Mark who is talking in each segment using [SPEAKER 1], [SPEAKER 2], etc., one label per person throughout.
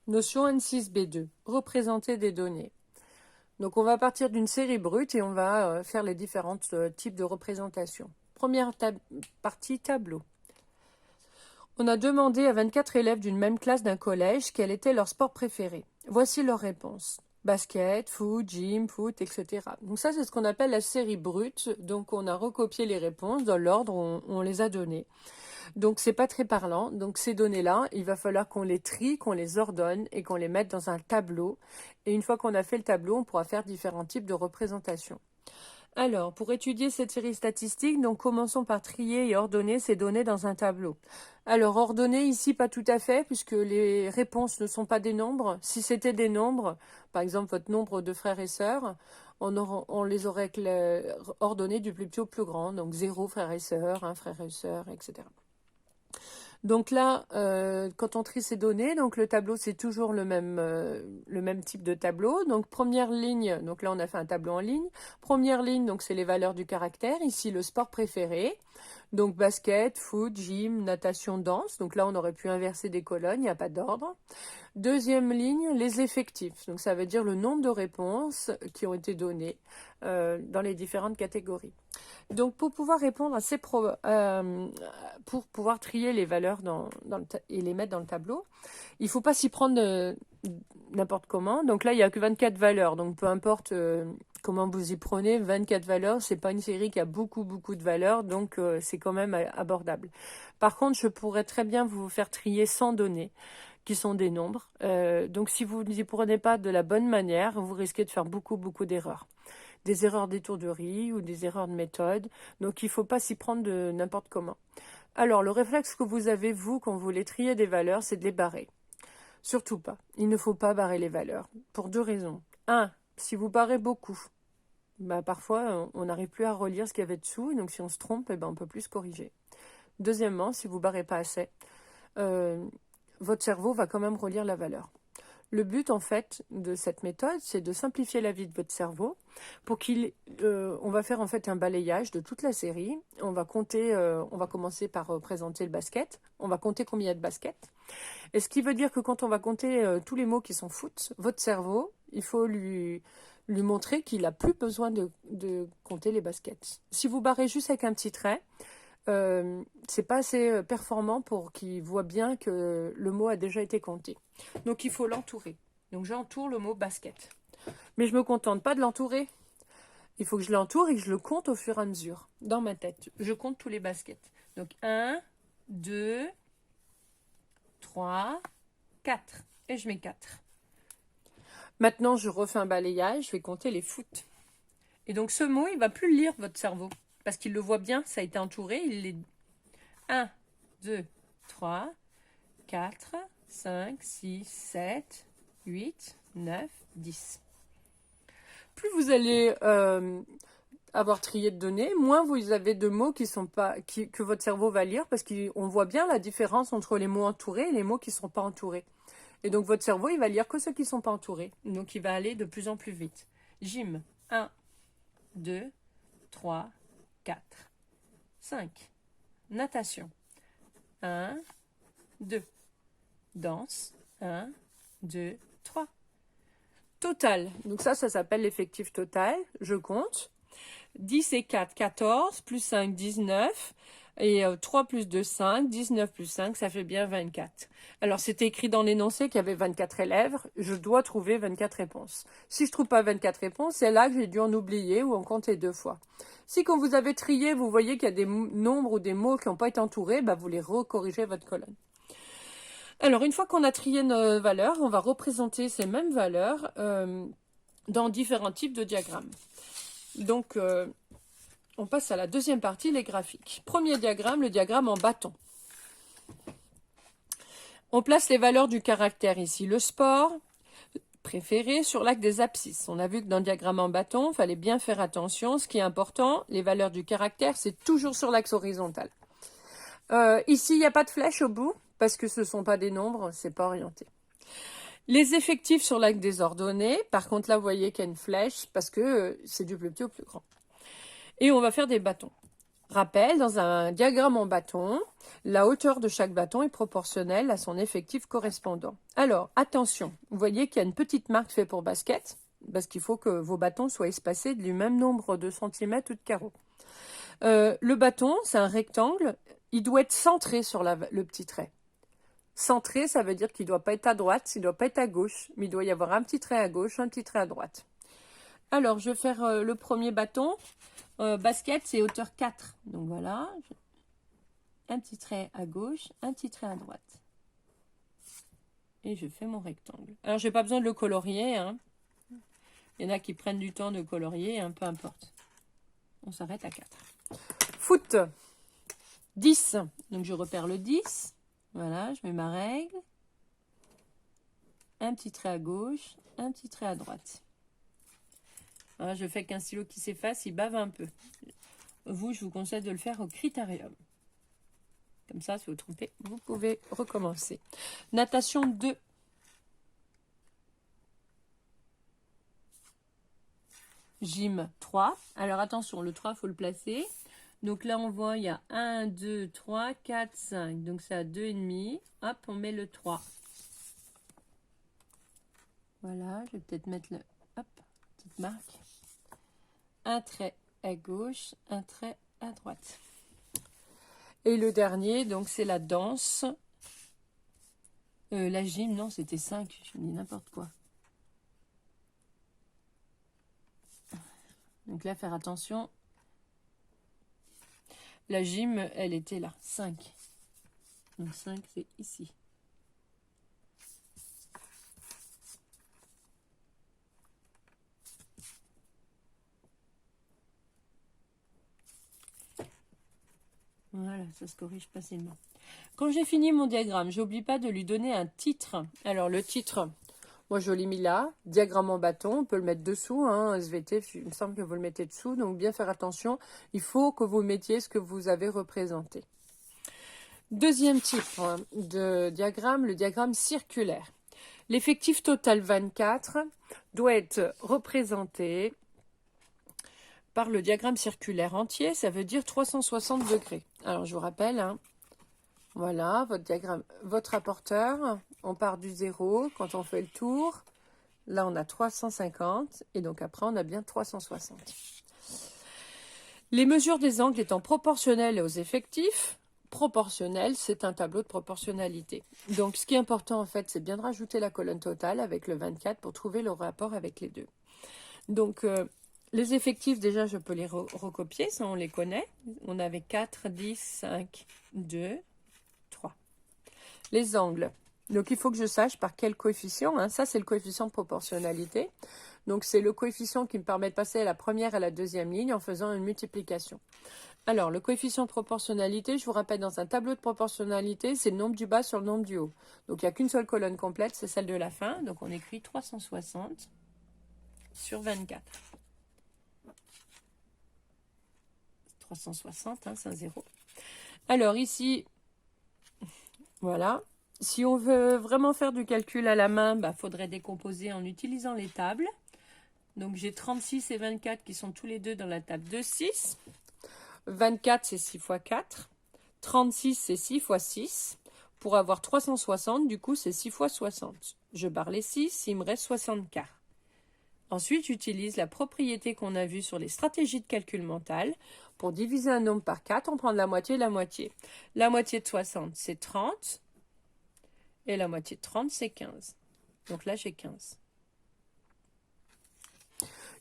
[SPEAKER 1] Notion N6B2, représenter des données. Donc on va partir d'une série brute et on va faire les différents types de représentations. Première partie, tableau. On a demandé à 24 élèves d'une même classe d'un collège quel était leur sport préféré. Voici leurs réponses. Basket, foot, gym, foot, etc. Donc ça, c'est ce qu'on appelle la série brute. Donc on a recopié les réponses dans l'ordre où on les a données. Donc c'est pas très parlant. Donc ces données-là, il va falloir qu'on les trie, qu'on les ordonne et qu'on les mette dans un tableau. Et une fois qu'on a fait le tableau, on pourra faire différents types de représentations. Alors, pour étudier cette série statistique, donc commençons par trier et ordonner ces données dans un tableau. Alors, ordonner ici, pas tout à fait, puisque les réponses ne sont pas des nombres. Si c'était des nombres, par exemple votre nombre de frères et sœurs, on les aurait ordonnés du plus petit au plus grand, donc 0 frère et sœur, 1 frère et sœur, etc. Donc là, quand on trie ces données, donc le tableau, c'est toujours le même type de tableau. Donc première ligne, donc là on a fait un tableau en ligne. Première ligne, donc c'est les valeurs du caractère. Ici, le sport préféré. Donc basket, foot, gym, natation, danse. Donc là, on aurait pu inverser des colonnes, il n'y a pas d'ordre. Deuxième ligne, les effectifs. Donc ça veut dire le nombre de réponses qui ont été données dans les différentes catégories. Donc pour pouvoir répondre à pour pouvoir trier les valeurs et les mettre dans le tableau, il ne faut pas s'y prendre n'importe comment. Donc là, il n'y a que 24 valeurs. Donc peu importe comment vous y prenez, 24 valeurs, c'est pas une série qui a beaucoup de valeurs, donc c'est quand même abordable. Par contre, je pourrais très bien vous faire trier 100 données qui sont des nombres. Donc si vous n'y prenez pas de la bonne manière, vous risquez de faire beaucoup d'erreurs. Des erreurs d'étourderie ou des erreurs de méthode. Donc il ne faut pas s'y prendre de n'importe comment. Alors le réflexe que vous avez, vous, quand vous voulez trier des valeurs, c'est de les barrer. Surtout pas. Il ne faut pas barrer les valeurs. Pour deux raisons. Un, si vous barrez beaucoup, parfois on n'arrive plus à relire ce qu'il y avait dessous. Donc si on se trompe, on ne peut plus se corriger. Deuxièmement, si vous barrez pas assez, votre cerveau va quand même relire la valeur. Le but, en fait, de cette méthode, c'est de simplifier la vie de votre cerveau pour on va faire en fait un balayage de toute la série. On va compter, on va commencer par présenter le basket. On va compter combien il y a de baskets. Et ce qui veut dire que quand on va compter tous les mots qui sont foot, votre cerveau, il faut lui montrer qu'il n'a plus besoin de compter les baskets. Si vous barrez juste avec un petit trait, c'est pas assez performant pour qu'il voit bien que le mot a déjà été compté. Donc il faut l'entourer. Donc j'entoure le mot basket. Mais je me contente pas de l'entourer. Il faut que je l'entoure et que je le compte au fur et à mesure dans ma tête. Je compte tous les baskets. Donc 1, 2, 3, 4. Et je mets 4. Maintenant, je refais un balayage, je vais compter les foot. Et donc ce mot, il va plus le lire, votre cerveau. Parce qu'il le voit bien, ça a été entouré. Il est 1, 2, 3, 4, 5, 6, 7, 8, 9, 10. Plus vous allez avoir trié de données, moins vous avez de mots que votre cerveau va lire, parce qu'on voit bien la différence entre les mots entourés et les mots qui ne sont pas entourés. Et donc votre cerveau, il va lire que ceux qui ne sont pas entourés. Donc il va aller de plus en plus vite. Gym, 1, 2, 3, 4, 5. Natation, 1, 2. Danse, 1, 2, 3. Total, donc ça s'appelle l'effectif total. Je compte. 10 et 4, 14, plus 5, 19. Et 3 plus 2, 5. 19 plus 5, ça fait bien 24. Alors, c'était écrit dans l'énoncé qu'il y avait 24 élèves. Je dois trouver 24 réponses. Si je ne trouve pas 24 réponses, c'est là que j'ai dû en oublier ou en compter 2 fois. Si quand vous avez trié, vous voyez qu'il y a des nombres ou des mots qui n'ont pas été entourés, vous les recorrigez votre colonne. Alors, une fois qu'on a trié nos valeurs, on va représenter ces mêmes valeurs dans différents types de diagrammes. Donc, on passe à la deuxième partie, les graphiques. Premier diagramme, le diagramme en bâton. On place les valeurs du caractère ici. Le sport préféré sur l'axe des abscisses. On a vu que dans le diagramme en bâton, il fallait bien faire attention. Ce qui est important, les valeurs du caractère, c'est toujours sur l'axe horizontal. Ici, il n'y a pas de flèche au bout, parce que ce ne sont pas des nombres, c'est pas orienté. Les effectifs sur l'axe des ordonnées, par contre là, vous voyez qu'il y a une flèche, parce que c'est du plus petit au plus grand. Et on va faire des bâtons. Rappel, dans un diagramme en bâton, la hauteur de chaque bâton est proportionnelle à son effectif correspondant. Alors, attention, vous voyez qu'il y a une petite marque faite pour basket, parce qu'il faut que vos bâtons soient espacés du même nombre de centimètres ou de carreaux. Le bâton, c'est un rectangle, il doit être centré sur le petit trait. Centré, ça veut dire qu'il ne doit pas être à droite, il ne doit pas être à gauche, mais il doit y avoir un petit trait à gauche, un petit trait à droite. Alors, je vais faire le premier bâton. Basket, c'est hauteur 4. Donc voilà, un petit trait à gauche, un petit trait à droite. Et je fais mon rectangle. Alors, je n'ai pas besoin de le colorier. Hein. Il y en a qui prennent du temps de colorier, hein, peu importe. On s'arrête à 4. Foot, 10. Donc, je repère le 10. Voilà, je mets ma règle. Un petit trait à gauche, un petit trait à droite. Hein, je fais qu'un stylo qui s'efface, il bave un peu. Vous, je vous conseille de le faire au critérium. Comme ça, si vous trompez, vous pouvez recommencer. Natation 2. Gym 3. Alors attention, le 3, il faut le placer. Donc là, on voit, il y a 1, 2, 3, 4, 5. Donc c'est à 2,5. Hop, on met le 3. Voilà, je vais peut-être mettre le... Hop, petite marque. Un trait à gauche, un trait à droite. Et le dernier, donc c'est la danse. La gym, non, c'était 5. Je me dis n'importe quoi. Donc là, faire attention. La gym, elle était là, 5. Donc 5, c'est ici. Voilà, ça se corrige facilement. Quand j'ai fini mon diagramme, j'oublie pas de lui donner un titre. Alors le titre, moi je l'ai mis là, diagramme en bâton, on peut le mettre dessous, hein, SVT, il me semble que vous le mettez dessous, donc bien faire attention, il faut que vous mettiez ce que vous avez représenté. Deuxième type de diagramme, le diagramme circulaire. L'effectif total 24 doit être représenté par le diagramme circulaire entier, ça veut dire 360 degrés. Alors, je vous rappelle, hein, voilà, votre diagramme, votre rapporteur, on part du 0, quand on fait le tour, là on a 350, et donc après on a bien 360. Les mesures des angles étant proportionnelles aux effectifs, proportionnel, c'est un tableau de proportionnalité. Donc, ce qui est important, en fait, c'est bien de rajouter la colonne totale avec le 24 pour trouver le rapport avec les deux. Donc, les effectifs, déjà, je peux les recopier, ça on les connaît. On avait 4, 10, 5, 2, 3. Les angles. Donc, il faut que je sache par quel coefficient. Hein. Ça, c'est le coefficient de proportionnalité. Donc, c'est le coefficient qui me permet de passer à la première et à la deuxième ligne en faisant une multiplication. Alors, le coefficient de proportionnalité, je vous rappelle, dans un tableau de proportionnalité, c'est le nombre du bas sur le nombre du haut. Donc, il n'y a qu'une seule colonne complète, c'est celle de la fin. Donc, on écrit 360 sur 24. 360, hein, c'est un 0. Alors, ici, voilà. Si on veut vraiment faire du calcul à la main, il faudrait décomposer en utilisant les tables. Donc, j'ai 36 et 24 qui sont tous les deux dans la table de 6. 24, c'est 6 fois 4. 36, c'est 6 fois 6. Pour avoir 360, du coup, c'est 6 fois 60. Je barre les 6, il me reste 64. Ensuite, j'utilise la propriété qu'on a vue sur les stratégies de calcul mental. Pour diviser un nombre par 4, on prend la moitié et la moitié. La moitié de 60, c'est 30. Et la moitié de 30, c'est 15. Donc là, j'ai 15.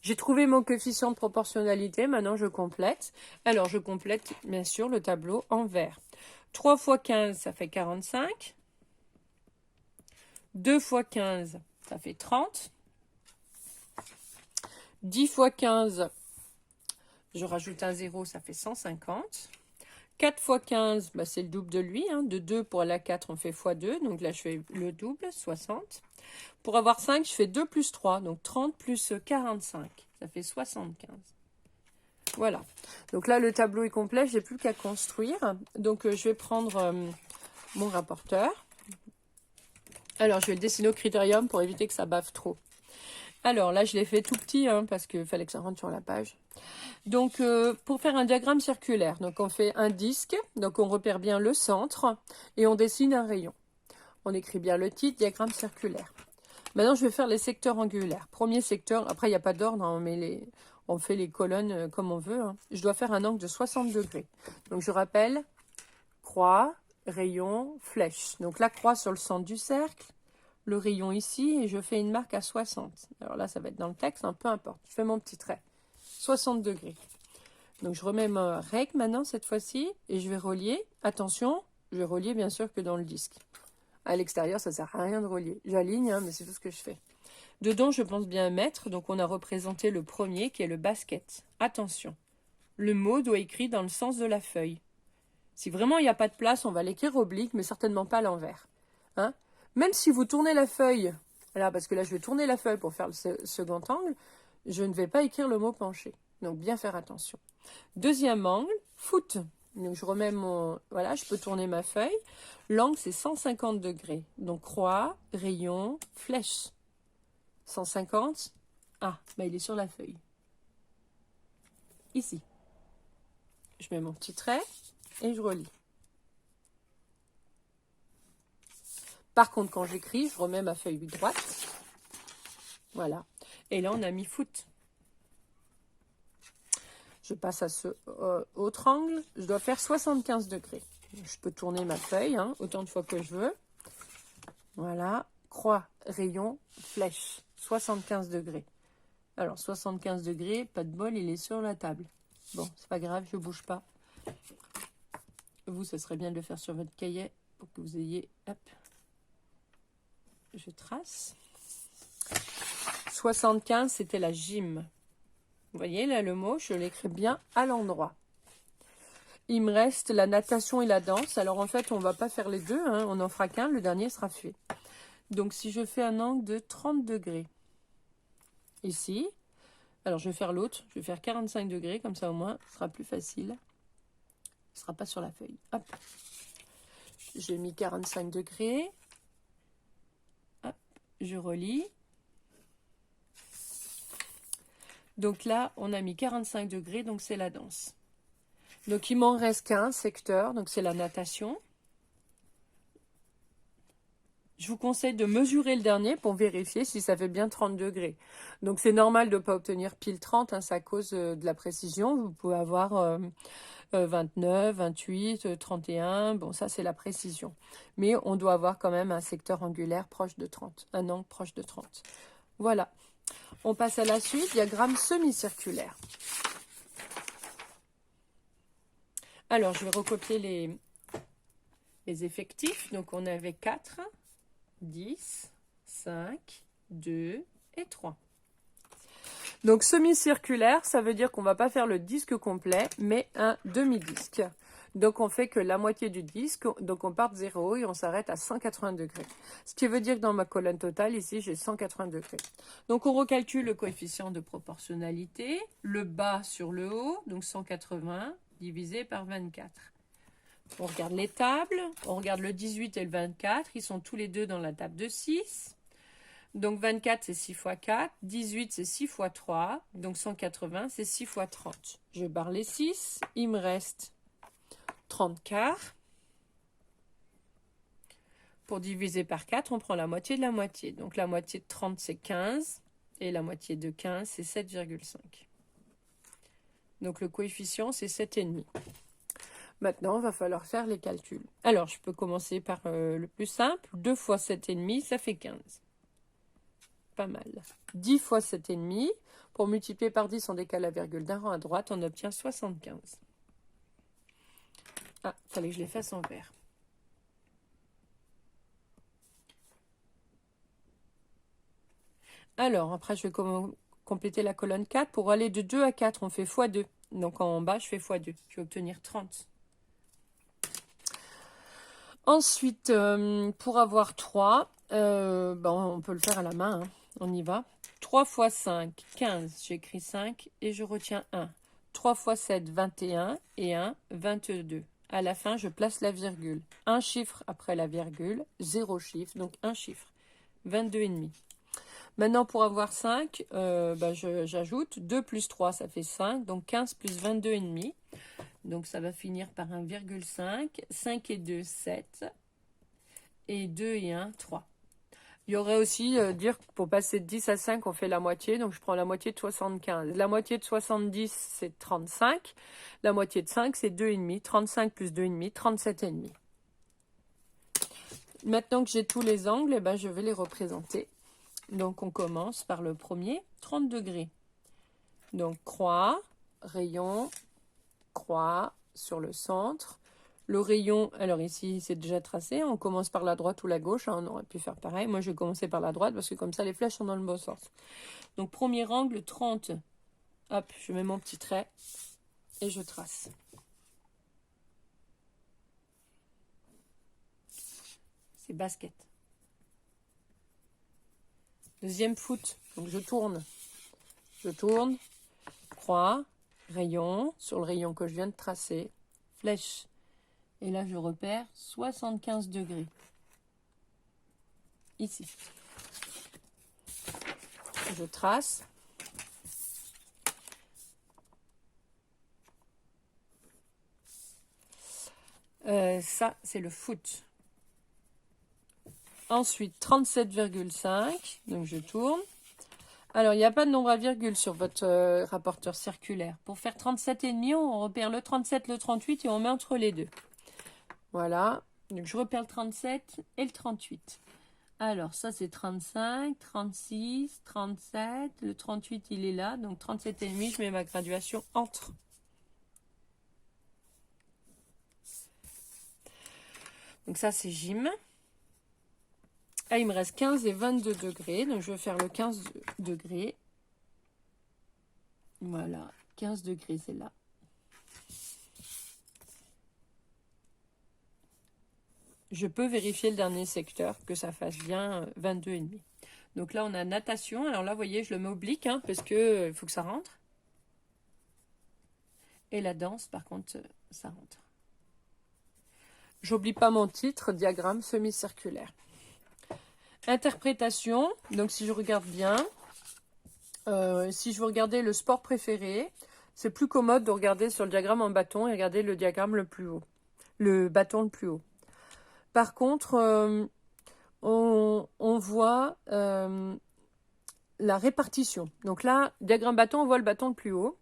[SPEAKER 1] J'ai trouvé mon coefficient de proportionnalité. Maintenant, je complète. Alors, je complète, bien sûr, le tableau en vert. 3 fois 15, ça fait 45. 2 fois 15, ça fait 30. 10 fois 15, je rajoute un 0, ça fait 150. 4 fois 15, c'est le double de lui. Hein. De 2 pour la 4, on fait x2. Donc là, je fais le double, 60. Pour avoir 5, je fais 2 plus 3. Donc 30 plus 45. Ça fait 75. Voilà. Donc là, le tableau est complet. Je n'ai plus qu'à construire. Donc, je vais prendre mon rapporteur. Alors, je vais le dessiner au critérium pour éviter que ça bave trop. Alors là, je l'ai fait tout petit, hein, parce qu'il fallait que ça rentre sur la page. Donc, pour faire un diagramme circulaire, donc on fait un disque, donc on repère bien le centre, et on dessine un rayon. On écrit bien le titre, diagramme circulaire. Maintenant, je vais faire les secteurs angulaires. Premier secteur, après, il n'y a pas d'ordre, hein, on fait les colonnes comme on veut. Hein. Je dois faire un angle de 60 degrés. Donc, je rappelle, croix, rayon, flèche. Donc, la croix sur le centre du cercle, le rayon ici, et je fais une marque à 60. Alors là, ça va être dans le texte, hein, peu importe. Je fais mon petit trait. 60 degrés. Donc, je remets ma règle maintenant, cette fois-ci, et je vais relier. Attention, je vais relier bien sûr que dans le disque. À l'extérieur, ça ne sert à rien de relier. J'aligne, hein, mais c'est tout ce que je fais. Dedans, je pense bien mettre, donc on a représenté le premier qui est le basket. Attention, le mot doit être écrit dans le sens de la feuille. Si vraiment il n'y a pas de place, on va l'écrire oblique, mais certainement pas à l'envers. Hein? Même si vous tournez la feuille, là, parce que là je vais tourner la feuille pour faire le second angle, je ne vais pas écrire le mot penché. Donc bien faire attention. Deuxième angle, foot. Donc je remets mon... Voilà, je peux tourner ma feuille. L'angle, c'est 150 degrés. Donc croix, rayon, flèche. 150. Ah, bah il est sur la feuille. Ici. Je mets mon petit trait et je relis. Par contre, quand j'écris, je remets ma feuille droite. Voilà. Et là, on a mis foot. Je passe à ce autre angle. Je dois faire 75 degrés. Je peux tourner ma feuille, hein, autant de fois que je veux. Voilà. Croix, rayon, flèche. 75 degrés. Alors, 75 degrés, pas de bol, il est sur la table. Bon, c'est pas grave, je bouge pas. Vous, ce serait bien de le faire sur votre cahier pour que vous ayez... Hop. Je trace. 75, c'était la gym. Vous voyez, là, le mot, je l'écris bien à l'endroit. Il me reste la natation et la danse. Alors, en fait, on ne va pas faire les deux. Hein. On n'en fera qu'un. Le dernier sera fait. Donc, si je fais un angle de 30 degrés, ici, alors je vais faire l'autre. Je vais faire 45 degrés. Comme ça, au moins, ce sera plus facile. Ce ne sera pas sur la feuille. Hop. J'ai mis 45 degrés. Hop. Je relis. Donc là, on a mis 45 degrés, donc c'est la danse. Donc il m'en reste qu'un secteur, donc c'est la natation. Je vous conseille de mesurer le dernier pour vérifier si ça fait bien 30 degrés. Donc c'est normal de ne pas obtenir pile 30, hein, c'est à cause de la précision. Vous pouvez avoir 29, 28, 31, bon ça c'est la précision. Mais on doit avoir quand même un secteur angulaire proche de 30, un angle proche de 30. Voilà. On passe à la suite, diagramme semi-circulaire. Alors, je vais recopier les effectifs. Donc, on avait 4, 10, 5, 2 et 3. Donc, semi-circulaire, ça veut dire qu'on ne va pas faire le disque complet, mais un demi-disque. Donc, on fait que la moitié du disque. Donc, on part de 0 et on s'arrête à 180 degrés. Ce qui veut dire que dans ma colonne totale, ici, j'ai 180 degrés. Donc, on recalcule le coefficient de proportionnalité. Le bas sur le haut, donc 180 divisé par 24. On regarde les tables. On regarde le 18 et le 24. Ils sont tous les deux dans la table de 6. Donc, 24, c'est 6 fois 4. 18, c'est 6 fois 3. Donc, 180, c'est 6 fois 30. Je barre les 6. Il me reste 30 quarts. Pour diviser par 4, on prend la moitié de la moitié. Donc la moitié de 30, c'est 15. Et la moitié de 15, c'est 7,5. Donc le coefficient, c'est 7,5. Maintenant, il va falloir faire les calculs. Alors, je peux commencer par le plus simple. 2 fois 7,5, ça fait 15. Pas mal. 10 fois 7,5. Pour multiplier par 10, on décale la virgule d'un rang à droite, on obtient 75. Ah, il fallait que je les fasse en vert. Alors, après, je vais compléter la colonne 4. Pour aller de 2 à 4, on fait x2. Donc, en bas, je fais x2. Je vais obtenir 30. Ensuite, pour avoir 3, on peut le faire à la main. Hein. On y va. 3 fois 5, 15. J'écris 5 et je retiens 1. 3 fois 7, 21 et 1, 22. À la fin, je place la virgule. Un chiffre après la virgule, 0 chiffre, donc un chiffre. 22,5. Maintenant, pour avoir 5, j'ajoute 2 plus 3, ça fait 5. Donc 15 plus 22,5. Donc ça va finir par 1,5. 5 et 2, 7. Et 2 et 1, 3. Il y aurait aussi dire que pour passer de 10 à 5, on fait la moitié. Donc je prends la moitié de 75. La moitié de 70, c'est 35. La moitié de 5, c'est 2,5. 35 plus 2,5, 37,5. Maintenant que j'ai tous les angles, je vais les représenter. Donc on commence par le premier, 30 degrés. Donc croix, rayon, croix sur le centre. Le rayon, alors ici c'est déjà tracé, on commence par la droite ou la gauche, on aurait pu faire pareil. Moi je vais commencer par la droite parce que comme ça les flèches sont dans le bon sens. Donc premier angle, 30. Hop, je mets mon petit trait et je trace. C'est basket. Deuxième foot, donc je tourne, croix, rayon, sur le rayon que je viens de tracer, flèche. Et là, je repère 75 degrés. Ici. Je trace. Ça, c'est le foot. Ensuite, 37,5. Donc, je tourne. Alors, il n'y a pas de nombre à virgule sur votre rapporteur circulaire. Pour faire 37,5, on repère le 37, le 38 et on met entre les deux. Voilà. Donc, je repère le 37 et le 38. Alors, ça, c'est 35, 36, 37. Le 38, il est là. Donc, 37,5, je mets ma graduation entre. Donc, ça, c'est gym. Ah, il me reste 15 et 22 degrés. Donc, je vais faire le 15 degrés. Voilà. 15 degrés, c'est là. Je peux vérifier le dernier secteur, que ça fasse bien 22,5. Donc là, on a natation. Alors là, vous voyez, je le mets oblique, parce que il faut que ça rentre. Et la danse, par contre, ça rentre. J'oublie pas mon titre, diagramme semi-circulaire. Interprétation. Donc si je regarde bien, si je veux regarder le sport préféré, c'est plus commode de regarder sur le diagramme en bâton et regarder le diagramme le plus haut. Le bâton le plus haut. Par contre, on voit la répartition. Donc là, diagramme bâton, on voit le bâton le plus haut.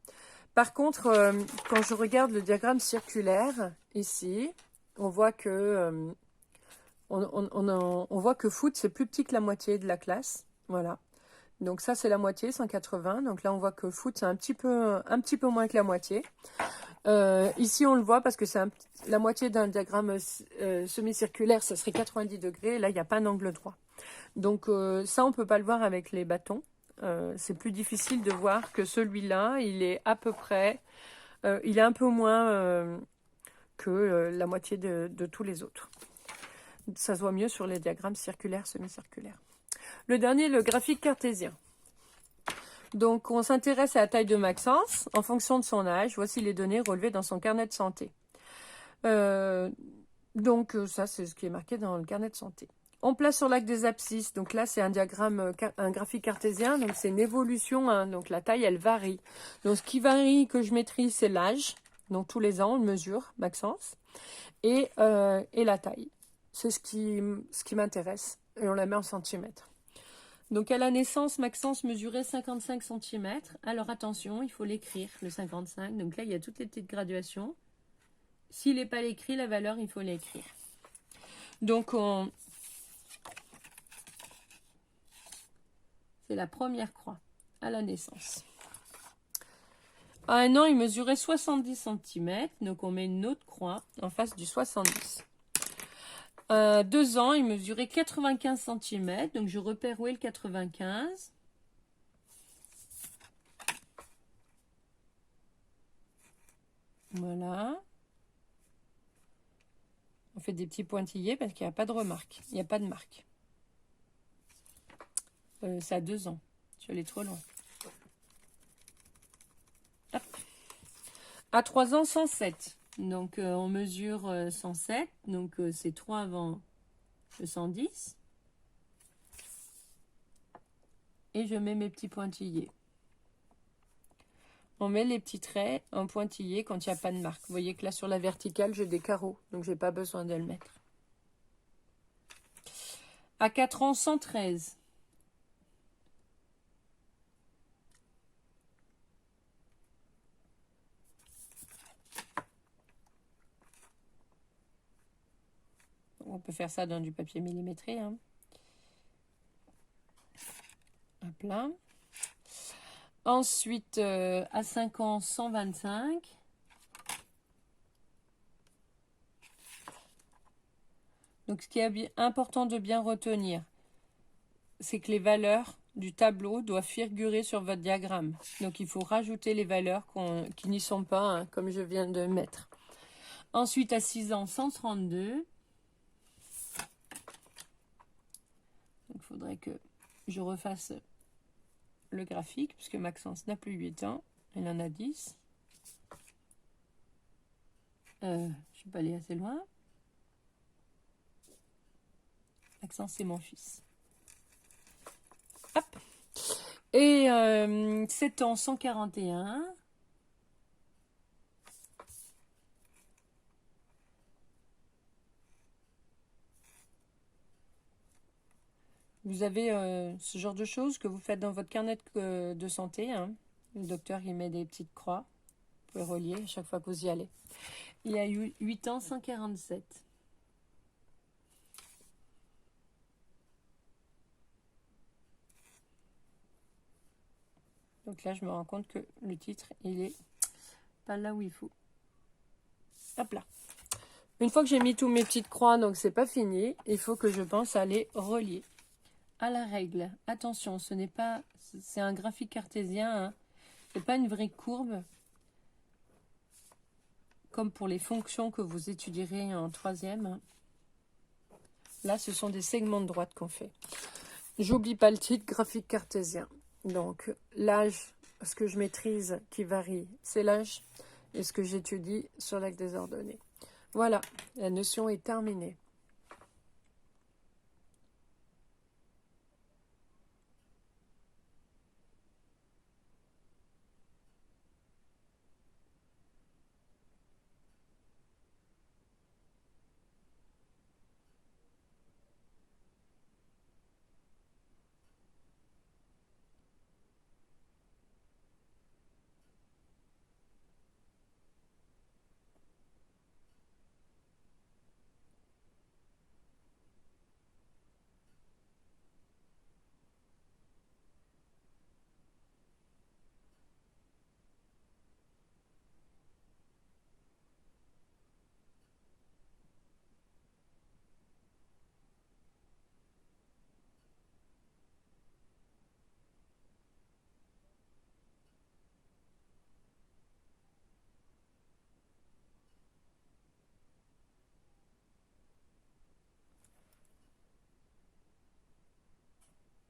[SPEAKER 1] Par contre, quand je regarde le diagramme circulaire, ici, on voit que, on voit que foot, c'est plus petit que la moitié de la classe. Voilà. Donc ça, c'est la moitié, 180. Donc là, on voit que foot, c'est un petit peu moins que la moitié. Ici, on le voit parce que c'est la moitié d'un diagramme semi-circulaire, ça serait 90 degrés. Là, il n'y a pas d'angle droit. Donc ça, on ne peut pas le voir avec les bâtons. C'est plus difficile de voir que celui-là, il est à peu près, il est un peu moins que la moitié de tous les autres. Ça se voit mieux sur les diagrammes circulaires, semi-circulaires. Le dernier, le graphique cartésien. Donc, on s'intéresse à la taille de Maxence en fonction de son âge. Voici les données relevées dans son carnet de santé. Donc, ça, c'est ce qui est marqué dans le carnet de santé. On place sur l'axe des abscisses. Donc là, c'est un diagramme, un graphique cartésien. Donc, c'est une évolution. Donc, la taille, elle varie. Donc, ce qui varie, que je maîtrise, c'est l'âge. Donc, tous les ans, on mesure, Maxence. Et la taille. C'est ce qui m'intéresse. Et on la met en centimètres. Donc, à la naissance, Maxence mesurait 55 cm. Alors, attention, il faut l'écrire, le 55. Donc là, il y a toutes les petites graduations. S'il n'est pas écrit, la valeur, il faut l'écrire. Donc, c'est la première croix à la naissance. À 1 an, il mesurait 70 cm. Donc, on met une autre croix en face du 70. 2 ans, il mesurait 95 cm. Donc, je repère où est le 95. Voilà. On fait des petits pointillés parce qu'il n'y a pas de remarque. Il n'y a pas de marque. C'est à 2 ans. Je suis allée trop loin. Hop. À 3 ans, 107. Donc, on mesure 107. Donc, c'est 3 avant le 110. et je mets mes petits pointillés. On met les petits traits en pointillés quand il n'y a pas de marque. Vous voyez que là sur la verticale, j'ai des carreaux, donc j'ai pas besoin de le mettre. À 4 rangs, 113. On peut faire ça dans du papier millimétré. Hein. Hop là. Ensuite, à 5 ans, 125. Donc, ce qui est important de bien retenir, c'est que les valeurs du tableau doivent figurer sur votre diagramme. Donc, il faut rajouter les valeurs qui n'y sont pas, hein, comme je viens de mettre. Ensuite, à 6 ans, 132. Il faudrait que je refasse le graphique, puisque Maxence n'a plus 8 ans. Elle en a 10. Je ne suis pas allée assez loin. Maxence, c'est mon fils. Hop. Et 7 ans, 141. Vous avez ce genre de choses que vous faites dans votre carnet de santé. Hein. Le docteur, il met des petites croix. Vous pouvez relier à chaque fois que vous y allez. Il y a eu 8 ans, 147. Donc là, je me rends compte que le titre, il est pas là où il faut. Hop là. Une fois que j'ai mis tous mes petites croix, donc c'est pas fini, il faut que je pense à les relier. À la règle, attention, ce n'est pas, c'est un graphique cartésien, hein. C'est pas une vraie courbe, comme pour les fonctions que vous étudierez en 3e. Là, ce sont des segments de droite qu'on fait. J'oublie pas le titre, graphique cartésien. Donc, l'âge, ce que je maîtrise qui varie, c'est l'âge, et ce que j'étudie sur l'acte des ordonnées. Voilà, la notion est terminée.